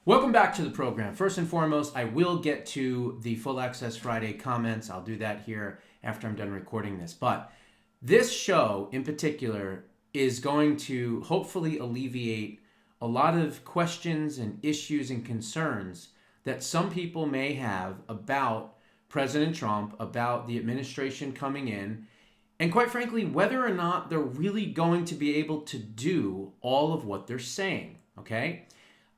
Welcome back to the program. First and foremost, I will get to the Full Access Friday comments. I'll do that here after I'm done recording this. But this show in particular is going to hopefully alleviate a lot of questions and issues and concerns that some people may have about President Trump, about the administration coming in, and quite frankly, whether or not they're really going to be able to do all of what they're saying, okay?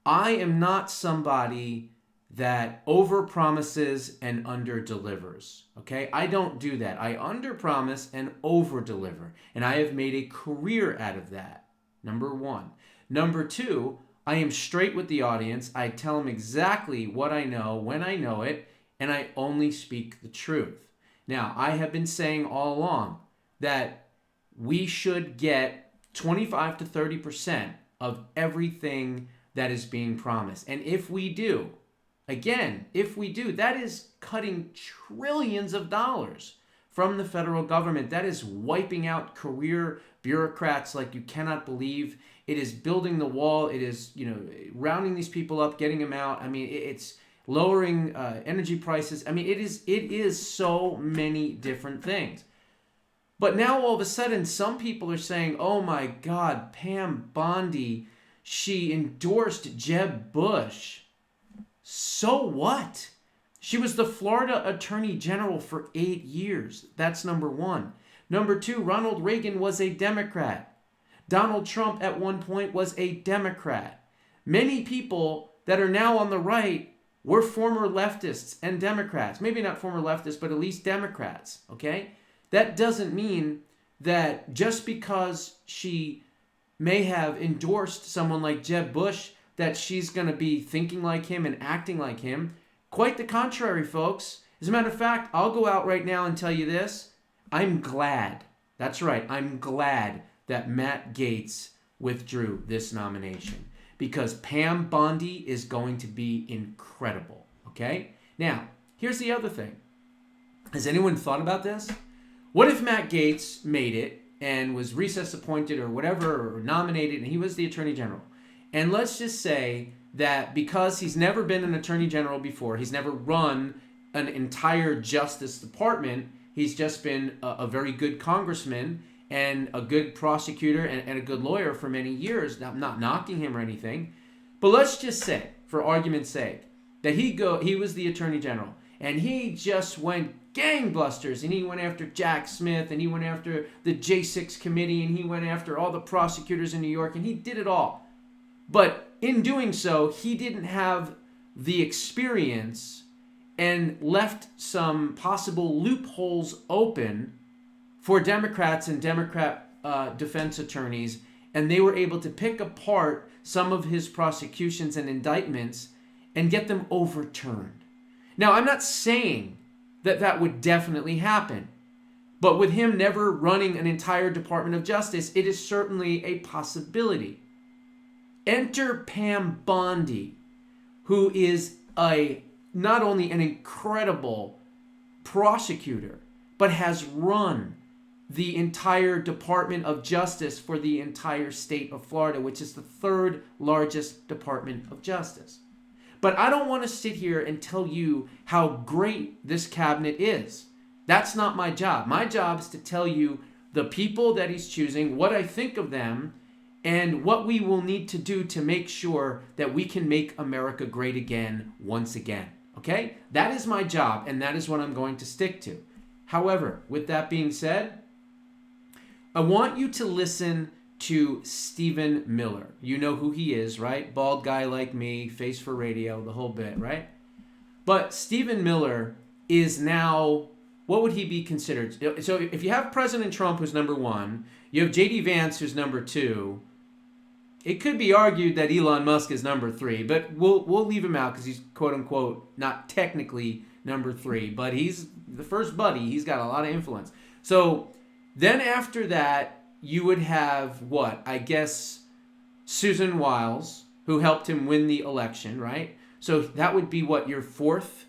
I am not somebody that overpromises and underdelivers, okay? I don't do that. I underpromise and overdeliver, and I have made a career out of that, number one. Number two, I am straight with the audience. I tell them exactly what I know, when I know it, and I only speak the truth. Now, I have been saying all along that we should get 25 to 30% of everything that is being promised. And if we do, again, if we do, that is cutting trillions of dollars from the federal government. That is wiping out career bureaucrats like you cannot believe. It is building the wall. It is, rounding these people up, getting them out. I mean, it's lowering energy prices. I mean, it is so many different things. But now all of a sudden, some people are saying, oh my God, Pam Bondi, she endorsed Jeb Bush. So what? She was the Florida Attorney General for 8 years. That's number one. Number two, Ronald Reagan was a Democrat. Donald Trump at one point was a Democrat. Many people that are now on the right were former leftists and Democrats. Maybe not former leftists, but at least Democrats, okay? That doesn't mean that just because she may have endorsed someone like Jeb Bush that she's going to be thinking like him and acting like him. Quite the contrary, folks. As a matter of fact, I'll go out right now and tell you this. I'm glad. That's right. I'm glad that Matt Gaetz withdrew this nomination because Pam Bondi is going to be incredible. Okay? Now, here's the other thing. Has anyone thought about this? What if Matt Gaetz made it and was recess appointed or whatever, or nominated, and he was the Attorney General? And let's just say that because he's never been an Attorney General before, he's never run an entire Justice Department, he's just been a very good congressman and a good prosecutor and a good lawyer for many years. Now, I'm not knocking him or anything, but let's just say, for argument's sake, that he was the Attorney General, and he just went gangbusters, and he went after Jack Smith, and he went after the J6 committee, and he went after all the prosecutors in New York, and he did it all. But in doing so, he didn't have the experience and left some possible loopholes open for Democrats and Democrat defense attorneys, and they were able to pick apart some of his prosecutions and indictments and get them overturned. Now, I'm not saying that would definitely happen. But with him never running an entire Department of Justice, it is certainly a possibility. Enter Pam Bondi, who is not only an incredible prosecutor, but has run the entire Department of Justice for the entire state of Florida, which is the third largest Department of Justice. But I don't want to sit here and tell you how great this cabinet is. That's not my job. My job is to tell you the people that he's choosing, what I think of them, and what we will need to do to make sure that we can make America great again once again. Okay? That is my job, and that is what I'm going to stick to. However, with that being said, I want you to listen to Stephen Miller. You know who he is, right? Bald guy like me, face for radio, the whole bit, right? But Stephen Miller is now, what would he be considered? So if you have President Trump, who's number one, you have J.D. Vance, who's number two. It could be argued that Elon Musk is number three, but we'll leave him out because he's quote unquote not technically number three, but he's the first buddy. He's got a lot of influence. So then after that, you would have what? I guess Susan Wiles, who helped him win the election, right? So that would be what, your fourth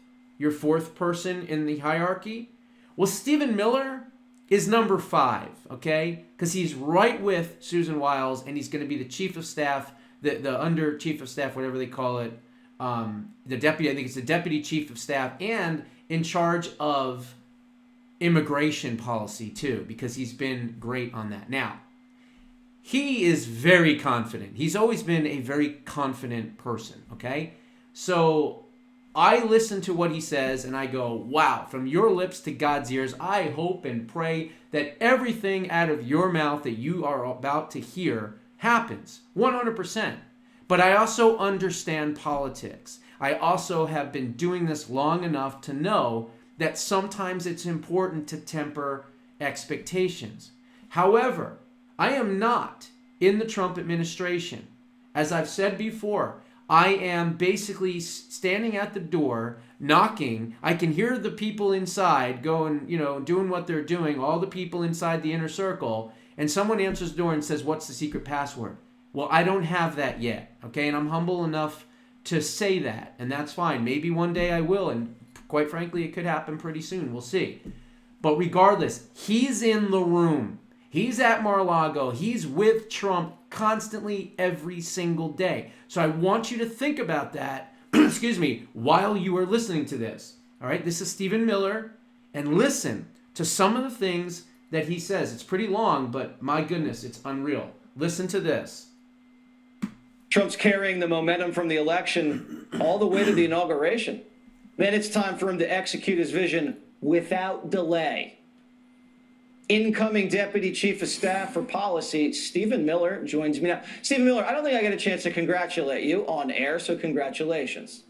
person in the hierarchy? Well, Stephen Miller is number 5, okay? Because he's right with Susan Wiles, and he's going to be the chief of staff, the under chief of staff, whatever they call it, the deputy, I think it's the deputy chief of staff, and in charge of immigration policy too, because he's been great on that. Now, he is very confident. He's always been a very confident person, okay? So I listen to what he says and I go, wow, from your lips to God's ears, I hope and pray that everything out of your mouth that you are about to hear happens 100%. But I also understand politics. I also have been doing this long enough to know that sometimes it's important to temper expectations. However, I am not in the Trump administration. As I've said before, I am basically standing at the door, knocking. I can hear the people inside going, doing what they're doing, all the people inside the inner circle, and someone answers the door and says, "What's the secret password?" Well, I don't have that yet, okay? And I'm humble enough to say that, and that's fine. Maybe one day I will, and quite frankly, it could happen pretty soon. We'll see. But regardless, he's in the room. He's at Mar-a-Lago. He's with Trump constantly every single day. So I want you to think about that, excuse me, while you are listening to this. All right, this is Stephen Miller, and listen to some of the things that he says. It's pretty long, but my goodness, it's unreal. Listen to this. Trump's carrying the momentum from the election all the way to the inauguration. Then it's time for him to execute his vision without delay. Incoming Deputy Chief of Staff for Policy, Stephen Miller, joins me now. Stephen Miller, I don't think I get a chance to congratulate you on air, so congratulations.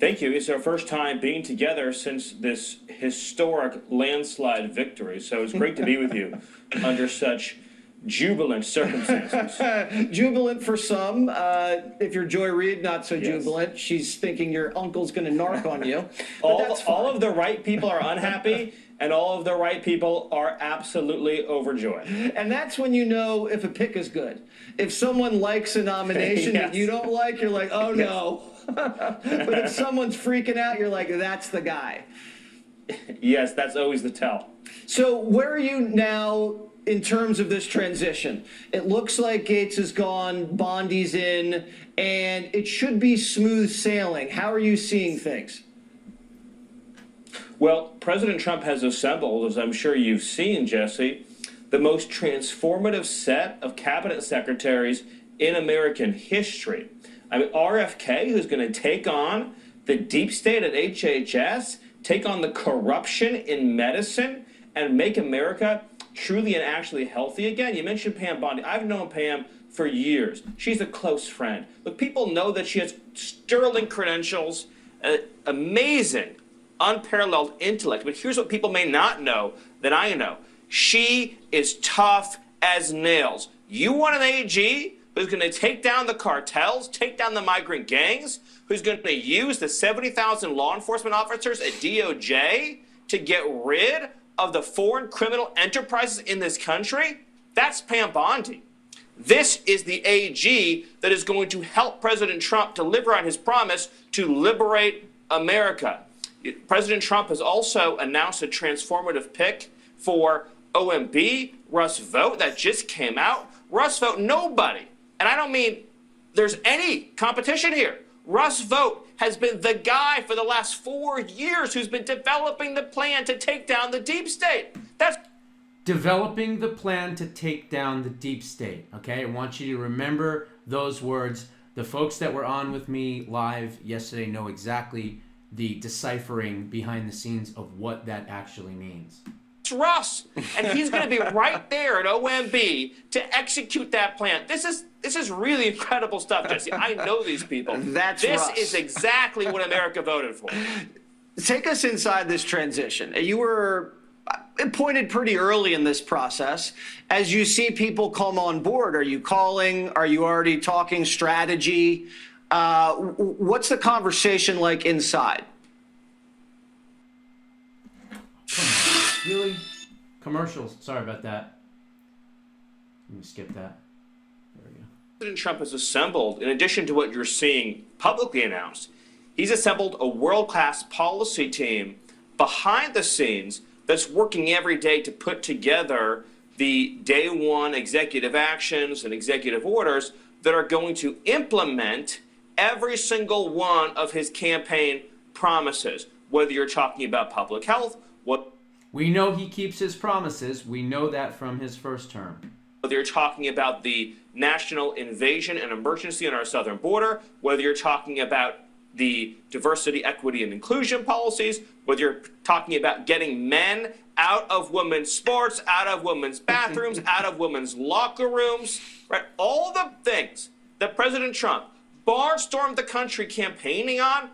Thank you. It's our first time being together since this historic landslide victory, so it's great to be with you under such jubilant circumstances. Jubilant for some. If you're Joy Reid, not so jubilant. She's thinking your uncle's going to narc on you. All of the right people are unhappy, and all of the right people are absolutely overjoyed. And that's when you know if a pick is good. If someone likes a nomination that you don't like, you're like, oh no. But if someone's freaking out, you're like, that's the guy. Yes, that's always the tell. So where are you now in terms of this transition? It looks like Gaetz is gone, Bondi's in, and it should be smooth sailing. How are you seeing things? Well, President Trump has assembled, as I'm sure you've seen, Jesse, the most transformative set of cabinet secretaries in American history. I mean, RFK, who's going to take on the deep state at HHS, take on the corruption in medicine, and make America truly and actually healthy again. You mentioned Pam Bondi. I've known Pam for years. She's a close friend. Look, people know that she has sterling credentials, amazing, unparalleled intellect. But here's what people may not know that I know. She is tough as nails. You want an AG who's going to take down the cartels, take down the migrant gangs, who's going to use the 70,000 law enforcement officers at DOJ to get rid of the foreign criminal enterprises in this country? That's Pam Bondi. This is the AG that is going to help President Trump deliver on his promise to liberate America. President Trump has also announced a transformative pick for OMB, Russ Vought, that just came out. Russ Vought, nobody, and I don't mean there's any competition here. Russ Vought has been the guy for the last 4 years who's been developing the plan to take down the deep state. That's developing the plan to take down the deep state. Okay, I want you to remember those words. The folks that were on with me live yesterday know exactly the deciphering behind the scenes of what that actually means. It's Russ, and he's going to be right there at OMB to execute that plan. This is really incredible stuff, Jesse. I know these people. This is exactly what America voted for. Take us inside this transition. You were appointed pretty early in this process. As you see people come on board, are you calling? Are you already talking strategy? What's the conversation like inside? Come on. Really? Commercials. Sorry about that. Let me skip that. There we go. President Trump has assembled, in addition to what you're seeing publicly announced, he's assembled a world-class policy team behind the scenes that's working every day to put together the day one executive actions and executive orders that are going to implement every single one of his campaign promises, whether you're talking about public health, we know he keeps his promises. We know that from his first term. Whether you're talking about the national invasion and emergency on our southern border, whether you're talking about the diversity, equity, and inclusion policies, whether you're talking about getting men out of women's sports, out of women's bathrooms, out of women's locker rooms, right? All the things that President Trump barnstormed the country campaigning on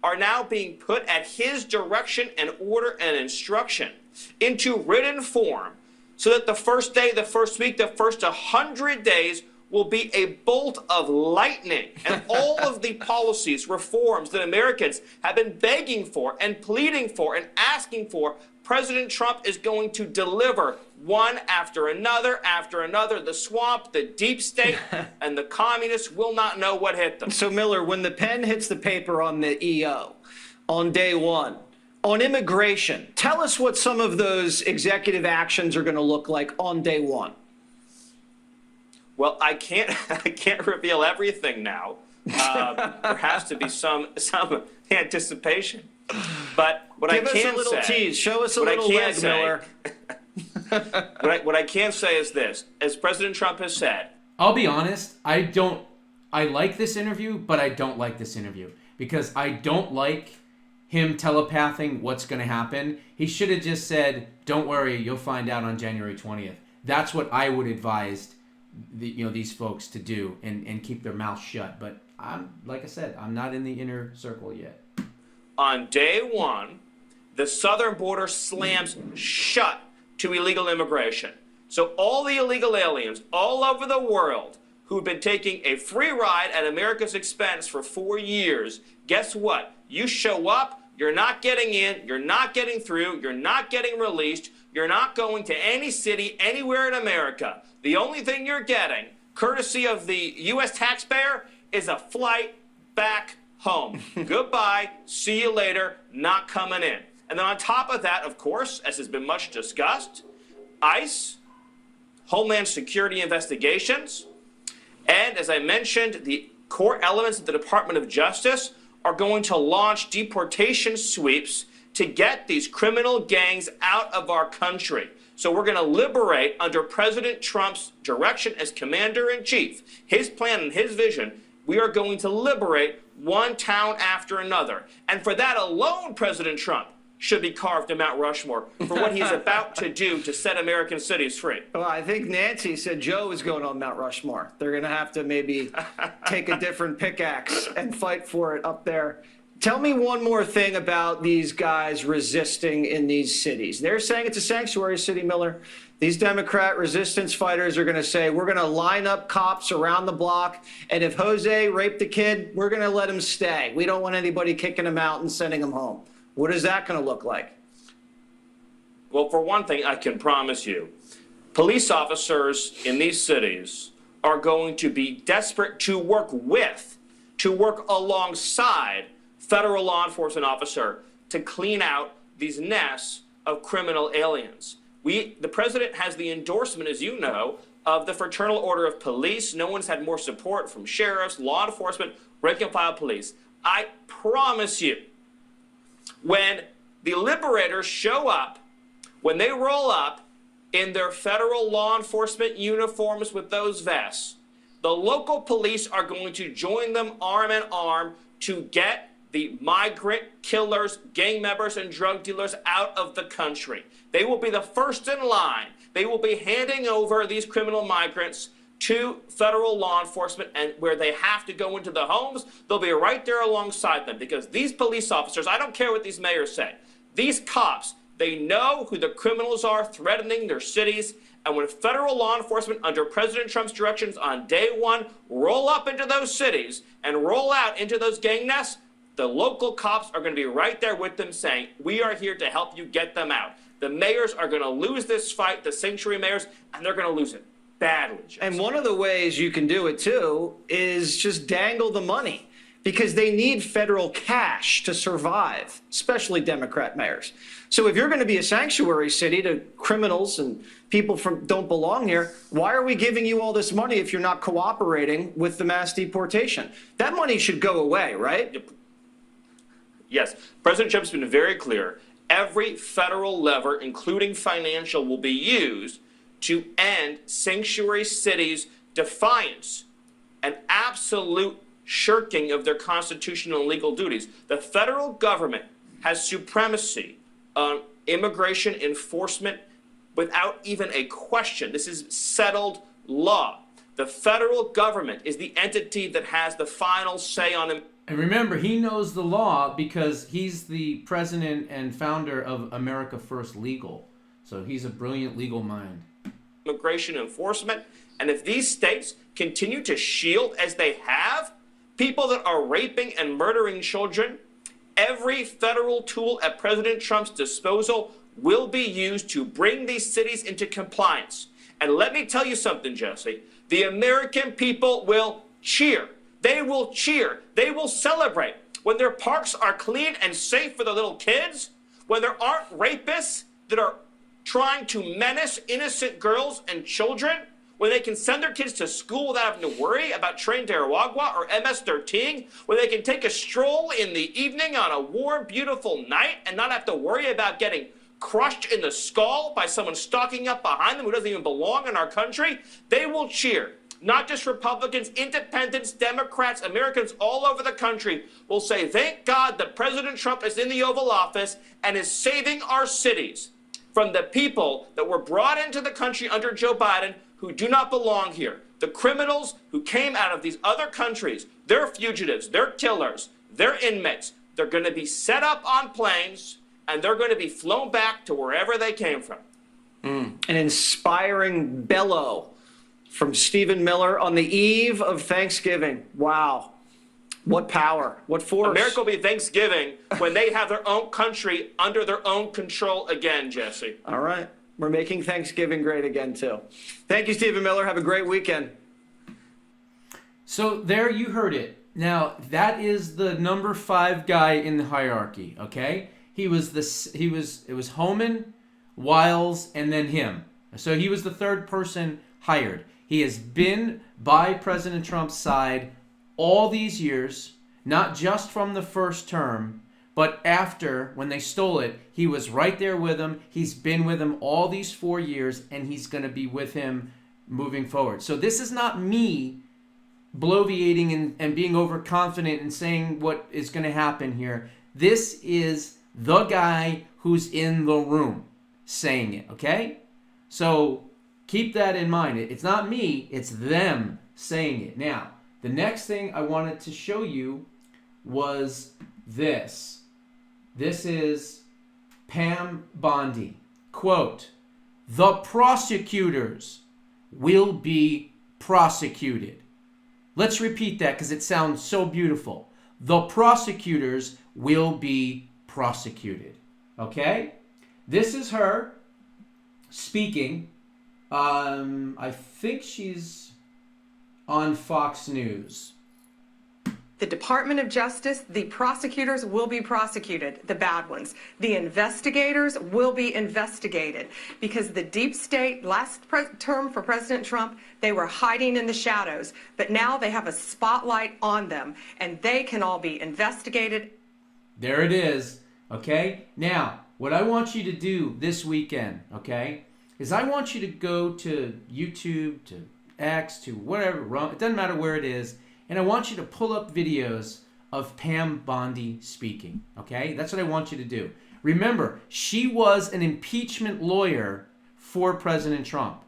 are now being put at his direction and order and instruction into written form, so that the first day, the first week, the first 100 days will be a bolt of lightning. And all of the policies, reforms that Americans have been begging for and pleading for and asking for, President Trump is going to deliver one after another, after another. The swamp, the deep state, and the communists will not know what hit them. So, Miller, when the pen hits the paper on the EO on day one, on immigration, tell us what some of those executive actions are going to look like on day one. Well, I can't reveal everything now. There has to be some anticipation. But what Give I can us a little say, tease. Show us a little leg, Miller. what I can say is this: as President Trump has said, I'll be honest. I like this interview, but I don't like this interview because I don't like him telepathing what's going to happen. He should have just said, "Don't worry, you'll find out on January 20th." That's what I would advise these folks to do and keep their mouth shut. But like I said, I'm not in the inner circle yet. On day one, the southern border slams shut to illegal immigration. So all the illegal aliens all over the world who've been taking a free ride at America's expense for 4 years, guess what? You show up, you're not getting in, you're not getting through, you're not getting released, you're not going to any city anywhere in America. The only thing you're getting, courtesy of the U.S. taxpayer, is a flight back home. Goodbye, see you later, not coming in. And then on top of that, of course, as has been much discussed, ICE, Homeland Security investigations, and as I mentioned, the core elements of the Department of Justice are going to launch deportation sweeps to get these criminal gangs out of our country. So we're going to liberate, under President Trump's direction as commander-in-chief, his plan and his vision, we are going to liberate one town after another. And for that alone, President Trump should be carved to Mount Rushmore for what he's about to do to set American cities free. Well, I think Nancy said Joe is going on Mount Rushmore. They're going to have to maybe take a different pickaxe and fight for it up there. Tell me one more thing about these guys resisting in these cities. They're saying it's a sanctuary city, Miller. These Democrat resistance fighters are going to say, we're going to line up cops around the block, and if Jose raped a kid, we're going to let him stay. We don't want anybody kicking him out and sending him home. What is that going to look like? Well, for one thing, I can promise you, police officers in these cities are going to be desperate to work with, to work alongside federal law enforcement officer to clean out these nests of criminal aliens. The president has the endorsement, as you know, of the Fraternal Order of Police. No one's had more support from sheriffs, law enforcement, rank and file police. I promise you, when the liberators show up, when they roll up in their federal law enforcement uniforms with those vests, the local police are going to join them arm in arm to get the migrant killers, gang members, and drug dealers out of the country. They will be the first in line. They will be handing over these criminal migrants to federal law enforcement, and where they have to go into the homes, they'll be right there alongside them, because these police officers, I don't care what these mayors say, these cops, they know who the criminals are threatening their cities. And when federal law enforcement under President Trump's directions on day one roll up into those cities and roll out into those gang nests, the local cops are going to be right there with them saying, we are here to help you get them out. The mayors are going to lose this fight, the sanctuary mayors, and they're going to lose it badly. Jason. And one of the ways you can do it, too, is just dangle the money. because they need federal cash to survive, especially Democrat mayors. So if you're going to be a sanctuary city to criminals and people don't belong here, why are we giving you all this money if you're not cooperating with the mass deportation? That money should go away, right? Yes, President Trump's been very clear. Every federal lever, including financial, will be used to end sanctuary cities' defiance and absolute shirking of their constitutional and legal duties. The federal government has supremacy on immigration enforcement without even a question. This is settled law. The federal government is the entity that has the final say on them. And remember, he knows the law because he's the president and founder of America First Legal. So he's a brilliant legal mind. Immigration enforcement. And if these states continue to shield, as they have, people that are raping and murdering children, every federal tool at President Trump's disposal will be used to bring these cities into compliance. And let me tell you something, Jesse. The American people will cheer. They will cheer. They will celebrate when their parks are clean and safe for the little kids, when there aren't rapists that are trying to menace innocent girls and children, when they can send their kids to school without having to worry about Train to Aragua or MS-13, when they can take a stroll in the evening on a warm, beautiful night and not have to worry about getting crushed in the skull by someone stalking up behind them who doesn't even belong in our country, they will cheer. Not just Republicans, independents, Democrats, Americans all over the country will say, thank God that President Trump is in the Oval Office and is saving our cities from the people that were brought into the country under Joe Biden who do not belong here. The criminals who came out of these other countries, they're fugitives, they're killers, they're inmates. They're going to be set up on planes and they're going to be flown back to wherever they came from. An inspiring bellow from Stephen Miller on the eve of Thanksgiving. Wow. What power, what force. America will be Thanksgiving when they have their own country under their own control again, Jesse. All right. We're making Thanksgiving great again, too. Thank you, Stephen Miller. Have a great weekend. So there you heard it. Now, that is the number 5 guy in the hierarchy, okay? It was Homan, Wiles, and then him. So he was the third person hired. He has been by President Trump's side all these years, not just from the first term, but after, when they stole it, he was right there with him. He's been with him all these 4 years, and he's going to be with him moving forward. So this is not me bloviating and being overconfident and saying what is going to happen here. This is the guy who's in the room saying it, okay? So keep that in mind. It's not me, it's them saying it. Now, the next thing I wanted to show you was this. This is Pam Bondi. Quote, "The prosecutors will be prosecuted." Let's repeat that because it sounds so beautiful. The prosecutors will be prosecuted. Okay? This is her speaking. I think she's on Fox News. The Department of Justice, the prosecutors will be prosecuted, the bad ones. The investigators will be investigated because the deep state, last term for President Trump, they were hiding in the shadows. But now they have a spotlight on them and they can all be investigated. There it is. Okay? Now, what I want you to do this weekend, okay, is I want you to go to YouTube, to X, to whatever, it doesn't matter where it is, and I want you to pull up videos of Pam Bondi speaking, okay? That's what I want you to do. Remember, she was an impeachment lawyer for President Trump.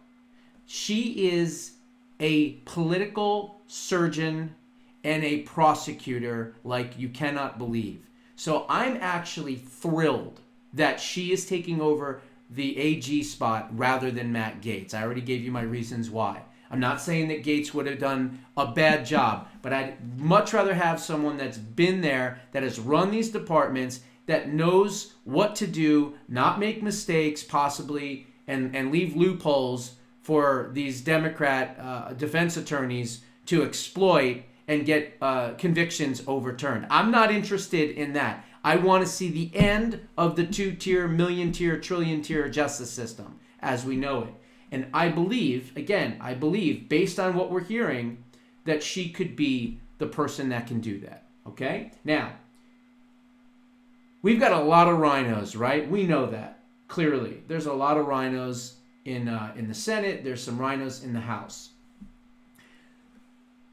She is a political surgeon and a prosecutor like you cannot believe. So I'm actually thrilled that she is taking over the AG spot rather than Matt Gaetz. I already gave you my reasons why. I'm not saying that Gaetz would have done a bad job, but I'd much rather have someone that's been there, that has run these departments, that knows what to do, not make mistakes possibly, and leave loopholes for these Democrat defense attorneys to exploit and get convictions overturned. I'm not interested in that. I want to see the end of the 2-tier, million-tier, trillion-tier justice system as we know it. And I believe, based on what we're hearing, that she could be the person that can do that. Okay? Now, we've got a lot of rhinos, right? We know that, clearly. There's a lot of rhinos in the Senate. There's some rhinos in the House.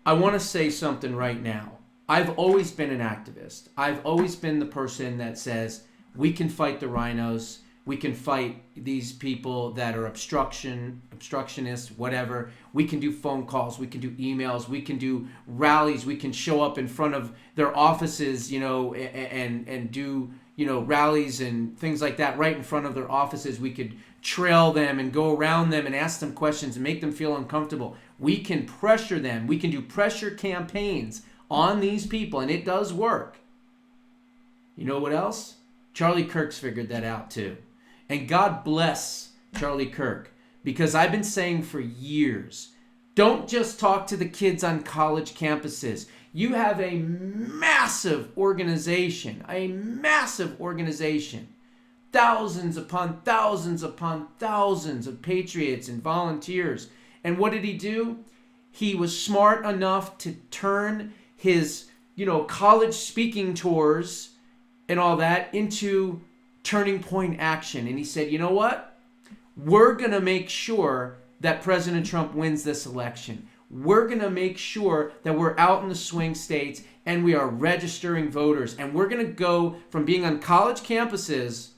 I want to say something right now. I've always been an activist. I've always been the person that says we can fight the rhinos. We can fight these people that are obstructionists, whatever. We can do phone calls. We can do emails. We can do rallies. We can show up in front of their offices, and do, rallies and things like that right in front of their offices. We could trail them and go around them and ask them questions and make them feel uncomfortable. We can pressure them. We can do pressure campaigns on these people, and it does work. You know what else? Charlie Kirk's figured that out too. And God bless Charlie Kirk, because I've been saying for years, don't just talk to the kids on college campuses. You have a massive organization, thousands upon thousands upon thousands of patriots and volunteers. And what did he do? He was smart enough to turn his, college speaking tours and all that into turning point action. And he said, you know what? We're going to make sure that President Trump wins this election. We're going to make sure that we're out in the swing states and we are registering voters. And we're going to go from being on college campuses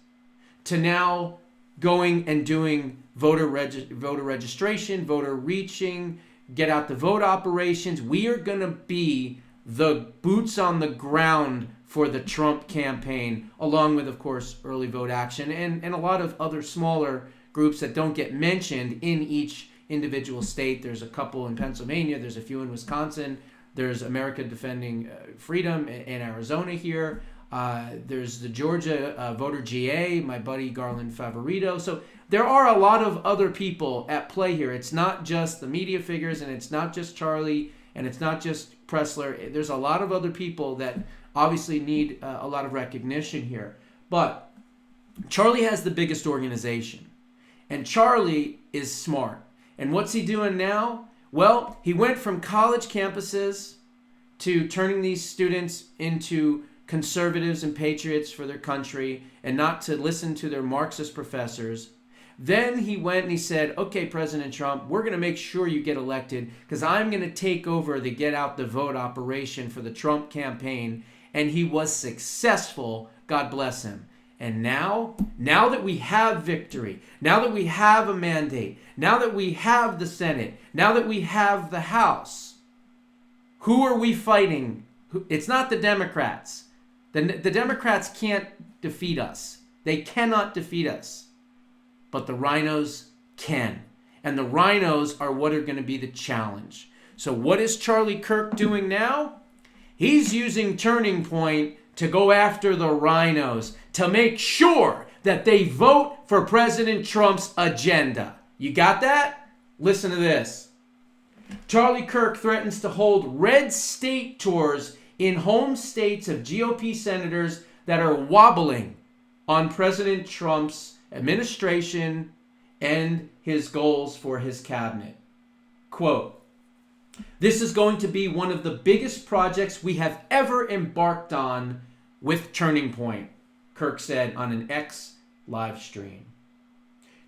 to now going and doing voter registration, voter reaching, get out the vote operations. We are going to be the boots on the ground for the Trump campaign, along with, of course, early vote action and a lot of other smaller groups that don't get mentioned in each individual state. There's a couple in Pennsylvania. There's a few in Wisconsin. There's America Defending Freedom in Arizona here. There's the Georgia Voter GA, my buddy Garland Favorito. So there are a lot of other people at play here. It's not just the media figures, and it's not just Charlie, and it's not just Pressler. There's a lot of other people that obviously need a lot of recognition here. But Charlie has the biggest organization, and Charlie is smart. And what's he doing now? Well, he went from college campuses to turning these students into conservatives and patriots for their country and not to listen to their Marxist professors. Then he went and he said, okay, President Trump, we're going to make sure you get elected because I'm going to take over the get out the vote operation for the Trump campaign. And he was successful, God bless him. And now that we have victory, now that we have a mandate, now that we have the Senate, now that we have the House, who are we fighting? It's not the Democrats. The Democrats can't defeat us. They cannot defeat us. But the rhinos can. And the rhinos are what are going to be the challenge. So what is Charlie Kirk doing now? He's using Turning Point to go after the rhinos, to make sure that they vote for President Trump's agenda. You got that? Listen to this. Charlie Kirk threatens to hold red state tours in home states of GOP senators that are wobbling on President Trump's administration and his goals for his cabinet. Quote, "This is going to be one of the biggest projects we have ever embarked on with Turning Point," Kirk said on an X live stream.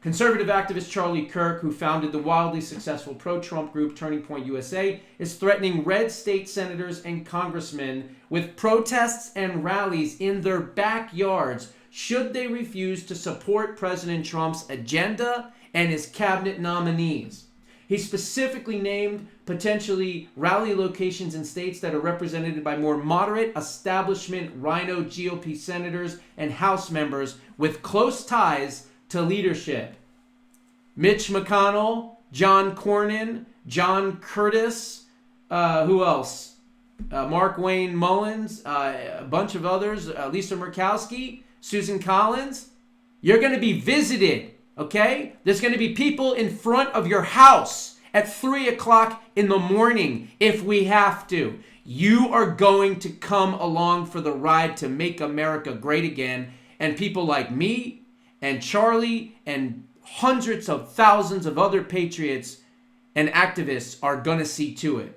Conservative activist Charlie Kirk, who founded the wildly successful pro-Trump group Turning Point USA, is threatening red state senators and congressmen with protests and rallies in their backyards should they refuse to support President Trump's agenda and his cabinet nominees. He specifically named potentially rally locations in states that are represented by more moderate establishment rhino GOP senators and House members with close ties to leadership. Mitch McConnell, John Cornyn, John Curtis, who else? Mark Wayne Mullins, a bunch of others, Lisa Murkowski, Susan Collins. You're going to be visited, okay? There's going to be people in front of your house at 3 o'clock in the morning if we have to. You are going to come along for the ride to make America great again. And people like me and Charlie and hundreds of thousands of other patriots and activists are going to see to it.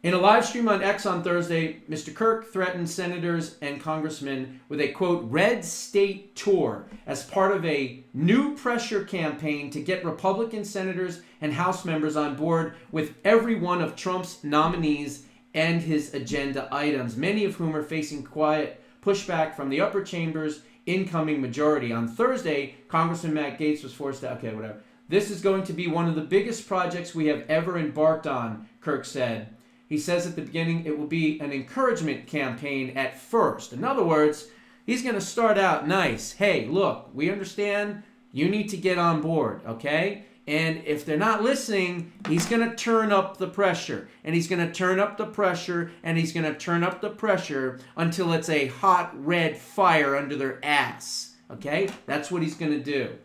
In a live stream on X on Thursday, Mr. Kirk threatened senators and congressmen with a, quote, red state tour as part of a new pressure campaign to get Republican senators and House members on board with every one of Trump's nominees and his agenda items, many of whom are facing quiet pushback from the upper chamber's incoming majority. On Thursday, Congressman Matt Gaetz was forced to, okay, whatever. This is going to be one of the biggest projects we have ever embarked on, Kirk said. He says at the beginning it will be an encouragement campaign at first. In other words, he's going to start out nice. Hey, look, we understand you need to get on board, okay? And if they're not listening, he's going to turn up the pressure. And he's going to turn up the pressure, and he's going to turn up the pressure until it's a hot red fire under their ass, okay? That's what he's going to do.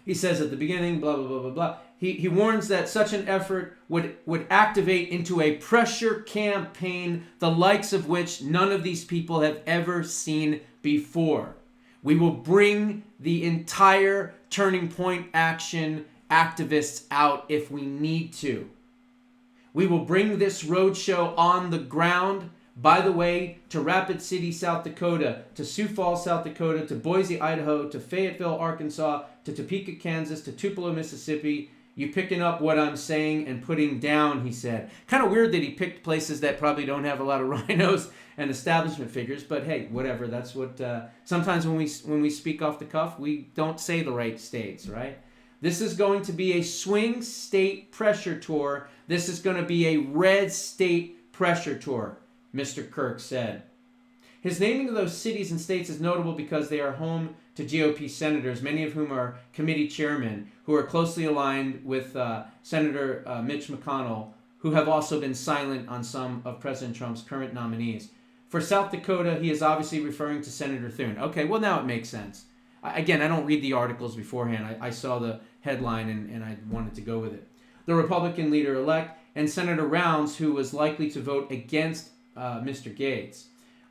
He says at the beginning, blah, blah, blah, blah, blah. He warns that such an effort would activate into a pressure campaign the likes of which none of these people have ever seen before. We will bring the entire Turning Point Action activists out if we need to. We will bring this roadshow on the ground, by the way, to Rapid City, South Dakota, to Sioux Falls, South Dakota, to Boise, Idaho, to Fayetteville, Arkansas, to Topeka, Kansas, to Tupelo, Mississippi. You picking up what I'm saying and putting down, he said. Kind of weird that he picked places that probably don't have a lot of rhinos and establishment figures, but hey, whatever. That's what, sometimes when we speak off the cuff, we don't say the right states, right? This is going to be a swing state pressure tour. This is going to be a red state pressure tour, Mr. Kirk said. His naming of those cities and states is notable because they are home to GOP senators, many of whom are committee chairmen, who are closely aligned with Senator Mitch McConnell, who have also been silent on some of President Trump's current nominees. For South Dakota, he is obviously referring to Senator Thune. Okay, well, now it makes sense. Again, I don't read the articles beforehand. I saw the headline and I wanted to go with it. The Republican leader-elect and Senator Rounds, who was likely to vote against Mr. Gaetz.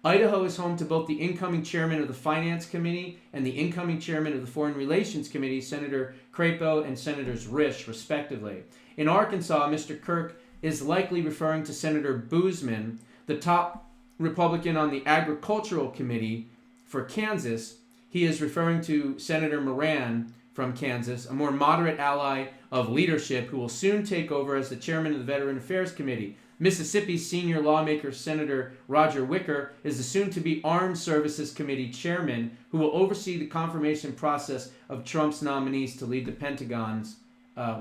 Idaho is home to both the incoming chairman of the Finance Committee and the incoming chairman of the Foreign Relations Committee, Senator Crapo and Senators Risch, respectively. In Arkansas, Mr. Kirk is likely referring to Senator Boozman, the top Republican on the Agricultural Committee for Kansas. He is referring to Senator Moran from Kansas, a more moderate ally of leadership who will soon take over as the chairman of the Veteran Affairs Committee. Mississippi's senior lawmaker, Senator Roger Wicker, is the soon-to-be Armed Services Committee chairman who will oversee the confirmation process of Trump's nominees to lead the Pentagon's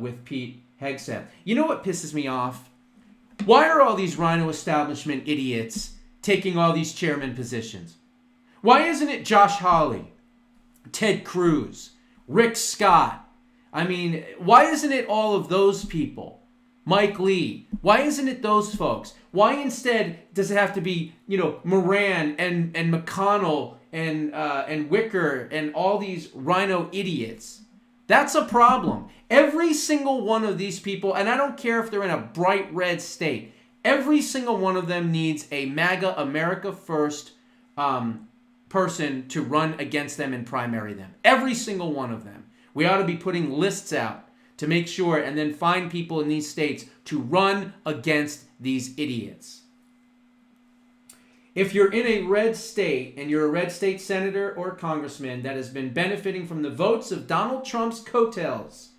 with Pete Hegseth. You know what pisses me off? Why are all these Rhino establishment idiots taking all these chairman positions? Why isn't it Josh Hawley, Ted Cruz, Rick Scott? I mean, why isn't it all of those people? Mike Lee. Why isn't it those folks? Why instead does it have to be, Moran and McConnell and Wicker and all these Rhino idiots? That's a problem. Every single one of these people, and I don't care if they're in a bright red state, every single one of them needs a MAGA America First person to run against them and primary them. Every single one of them. We ought to be putting lists out to make sure and then find people in these states to run against these idiots. If you're in a red state and you're a red state senator or congressman that has been benefiting from the votes of Donald Trump's coattails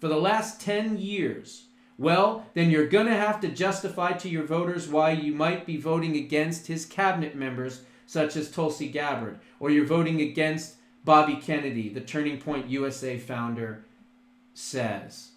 for the last 10 years, well, then you're going to have to justify to your voters why you might be voting against his cabinet members, such as Tulsi Gabbard, or you're voting against Bobby Kennedy, the Turning Point USA founder, says.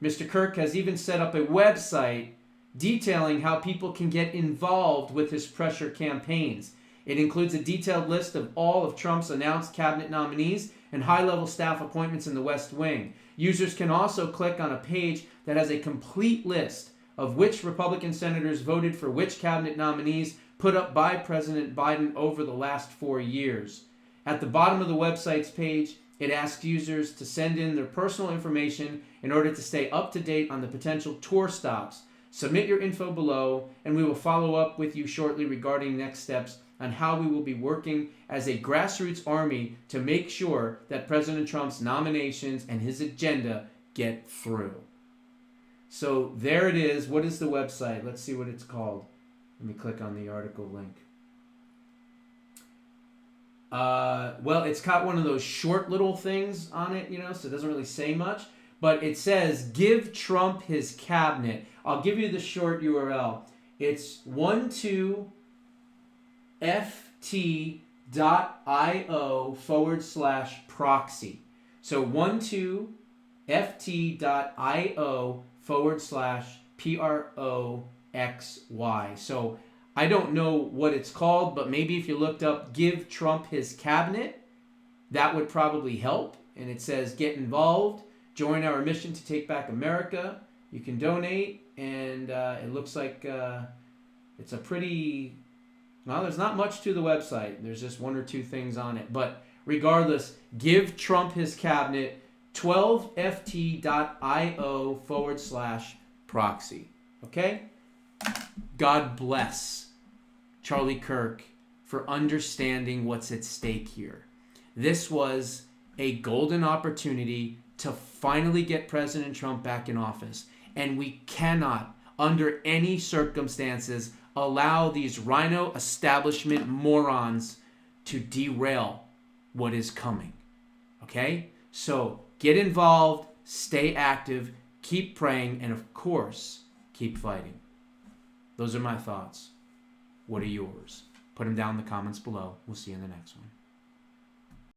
Mr. Kirk has even set up a website detailing how people can get involved with his pressure campaigns. It includes a detailed list of all of Trump's announced cabinet nominees and high-level staff appointments in the West Wing. Users can also click on a page that has a complete list of which Republican senators voted for which cabinet nominees put up by President Biden over the last 4 years. At the bottom of the website's page It asks users to send in their personal information in order to stay up to date on the potential tour stops. Submit your info below, and we will follow up with you shortly regarding next steps on how we will be working as a grassroots army to make sure that President Trump's nominations and his agenda get through. So there it is. What is the website? Let's see what it's called. Let me click on the article link. Well, it's got one of those short little things on it, so it doesn't really say much. But it says, give Trump his cabinet. I'll give you the short URL. It's 12ft.io/proxy. So 12ft.io/PROXY. So I don't know what it's called, but maybe if you looked up give Trump his cabinet, that would probably help. And it says get involved, join our mission to take back America. You can donate, and it looks like it's a pretty... Well, there's not much to the website. There's just one or two things on it. But regardless, give Trump his cabinet, 12ft.io/proxy. Okay? God bless Charlie Kirk for understanding what's at stake here. This was a golden opportunity to finally get President Trump back in office. And we cannot, under any circumstances, allow these rhino establishment morons to derail what is coming. Okay? So get involved, stay active, keep praying, and of course, keep fighting. Those are my thoughts. What are yours? Put them down in the comments below. We'll see you in the next one.